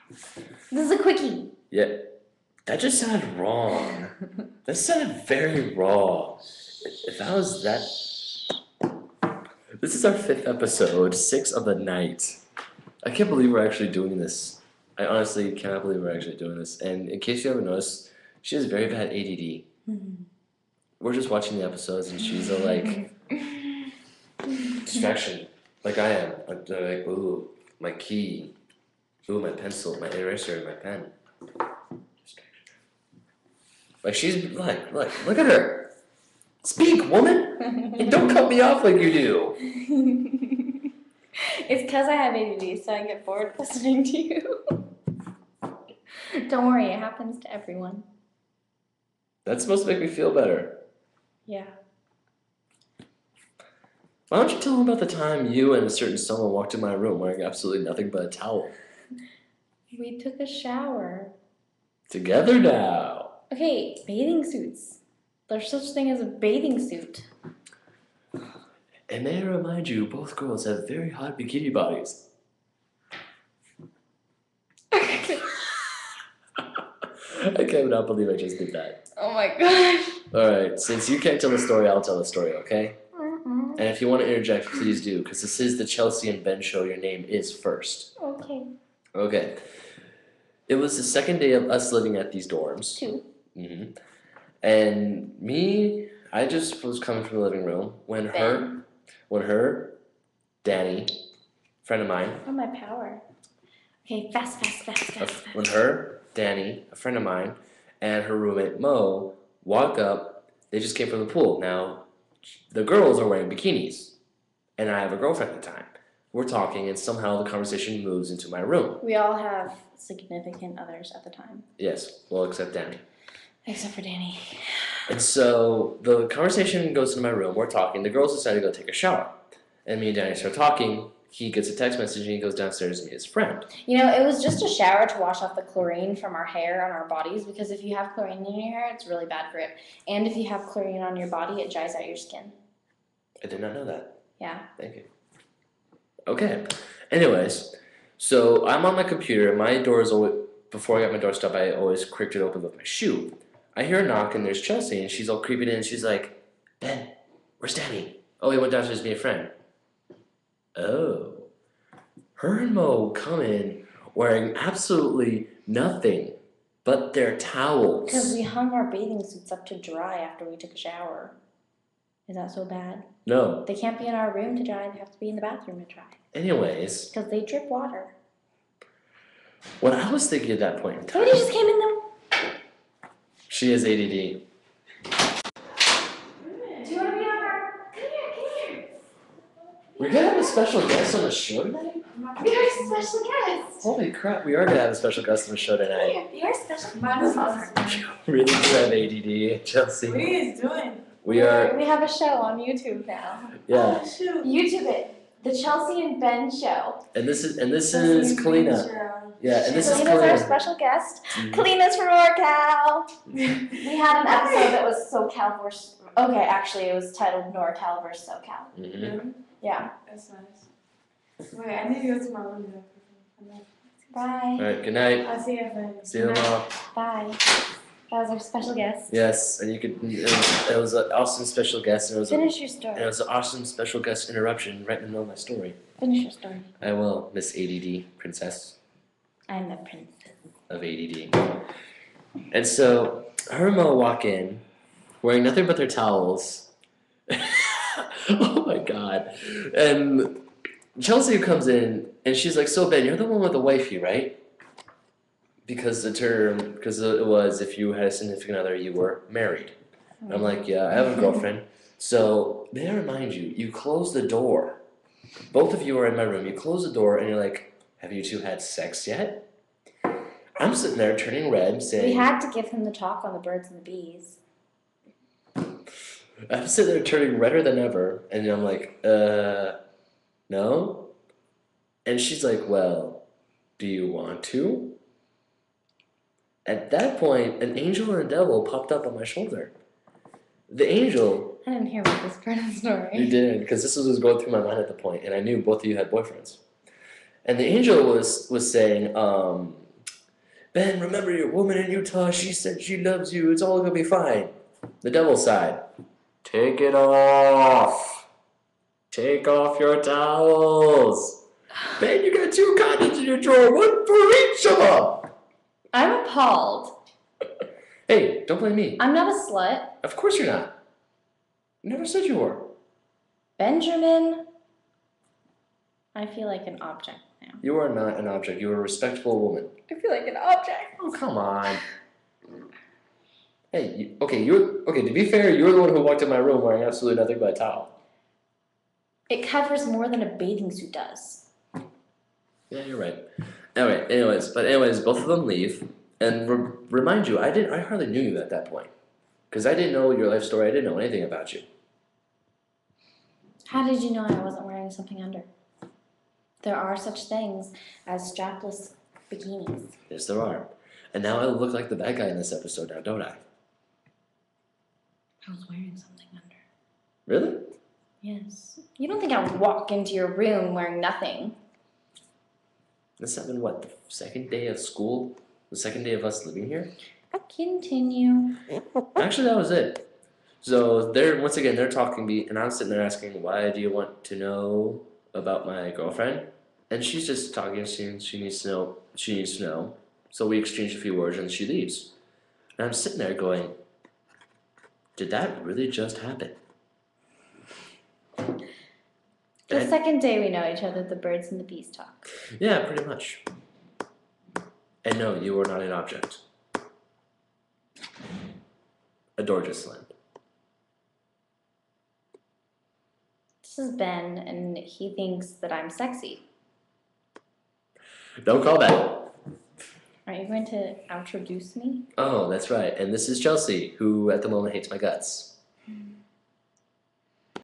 This is a quickie. Yeah. That just sounded wrong. That sounded very wrong. If I was that... This is our 5th episode, 6 of the night. I can't believe we're actually doing this. I honestly cannot believe we're actually doing this. And in case you haven't noticed, she has very bad ADD. We're just watching the episodes and she's like distraction, like I am. I'm like, ooh, my key, ooh, my pencil, my eraser, my pen. Like she's like, look at her. Speak, woman, and don't cut me off like you do. It's because I have ADD, so I get bored listening to you. Don't worry, it happens to everyone. That's supposed to make me feel better. Yeah. Why don't you tell them about the time you and a certain someone walked in my room wearing absolutely nothing but a towel? We took a shower. Together now. Okay, bathing suits. There's such thing as a bathing suit. And may I remind you, both girls have very hot bikini bodies. I cannot believe I just did that. Oh my gosh. Alright, since you can't tell the story, I'll tell the story, okay? And if you want to interject, please do, because this is the Chelsae and Ben Show. Your name is first. Okay. Okay. It was the second day of us living at these dorms. 2. Mm-hmm. And me, I just was coming from the living room when her, Danny, friend of mine. Oh, my power. Okay, fast. When her, Danny, a friend of mine, and her roommate Mo walk up, they just came from the pool. Now, the girls are wearing bikinis, and I have a girlfriend at the time. We're talking, and somehow the conversation moves into my room. We all have significant others at the time. Yes, well, except Danny. Except for Danny. And so the conversation goes into my room. We're talking. The girls decide to go take a shower. And me and Danny start talking. He gets a text message, and he goes downstairs to meet his friend. You know, it was just a shower to wash off the chlorine from our hair on our bodies, because if you have chlorine in your hair, it's really bad for it. And if you have chlorine on your body, it dries out your skin. I did not know that. Yeah. Thank you. Okay. Anyways, so I'm on my computer. My door is always, before I got my doorstop, I always cricked it open with my shoe. I hear a knock, and there's Chelsae, and she's all creeping in, and she's like, Ben, where's Danny? Oh, he went downstairs to be a friend. Oh. Her and Mo come in wearing absolutely nothing but their towels. Because we hung our bathing suits up to dry after we took a shower. Is that so bad? No. They can't be in our room to dry. They have to be in the bathroom to dry. Anyways. Because they drip water. What I was thinking at that point in time. Somebody just came in though. She has ADD. We're gonna have a special guest on the show tonight? We are a special guest. Holy crap, we are gonna have a special guest on the show tonight. We are special guests. We really do have ADD, Chelsae. What are you guys doing? We are. We have a show on YouTube now. Yeah. Oh, shoot. YouTube it. The Chelsae and Ben Show. And this is Kalina. Yeah, and this is Kalina's our Kalina. special guest. Mhm. Kalina's from NorCal. We had an episode that was SoCal versus. Okay, actually, it was titled NorCal versus SoCal. Mm-hmm. Yeah. That's nice. Wait, I need to go to my room now. Bye. All right. Good night. I'll see you later. See you tomorrow. Bye. That was our special guest. Yes, and you could. It was an awesome special guest, and it was. Finish your And it story. was an awesome special guest interruption right in the middle of my story. Finish your story. I will, Miss ADD, princess I'm the princess. of ADD. And so, her and Mo walk in, wearing nothing but their towels. Oh my god. And Chelsae comes in, and she's like, so Ben, you're the one with the wifey, right? Because it was if you had a significant other, you were married. And I'm like, yeah, I have a girlfriend. So, may I remind you, you close the door. Both of you are in my room. You close the door, and you're like, have you two had sex yet? I'm sitting there turning red, saying... We had to give him the talk on the birds and the bees. I'm sitting there turning redder than ever, and I'm like, no? And she's like, well, do you want to? At that point, an angel and a devil popped up on my shoulder. The angel... I didn't hear about this part of the story. You didn't, because this was going through my mind at the point, and I knew both of you had boyfriends. And the angel was saying, Ben, remember your woman in Utah, she said she loves you, it's all gonna be fine. The devil's side. Take it off. Take off your towels. Ben, you got 2 condoms in your drawer, one for each of them. I'm appalled. Hey, don't blame me. I'm not a slut. Of course you're not. Never said you were. Benjamin. I feel like an object now. You are not an object. You are a respectful woman. I feel like an object. Oh, come on. Hey, okay, to be fair, you're the one who walked in my room wearing absolutely nothing but a towel. It covers more than a bathing suit does. Yeah, you're right. Alright, anyways, both of them leave. And remind you, I hardly knew you at that point. Because I didn't know your life story, I didn't know anything about you. How did you know I wasn't wearing something under? There are such things as strapless bikinis. Yes, there are. And now I look like the bad guy in this episode now, don't I? I was wearing something under. Really? Yes. You don't think I would walk into your room wearing nothing? This happened, what, the second day of school? The second day of us living here? Continue. Actually, that was it. So once again, they're talking to me, and I'm sitting there asking, why do you want to know about my girlfriend? And she's just talking, she needs to know. So we exchange a few words, and she leaves. And I'm sitting there going, did that really just happen? The second day we know each other, the birds and the bees talk. Yeah, pretty much. And no, you are not an object. A door just slammed. This is Ben, and he thinks that I'm sexy. Don't call back. Are you going to introduce me? Oh, that's right. And this is Chelsae, who at the moment hates my guts.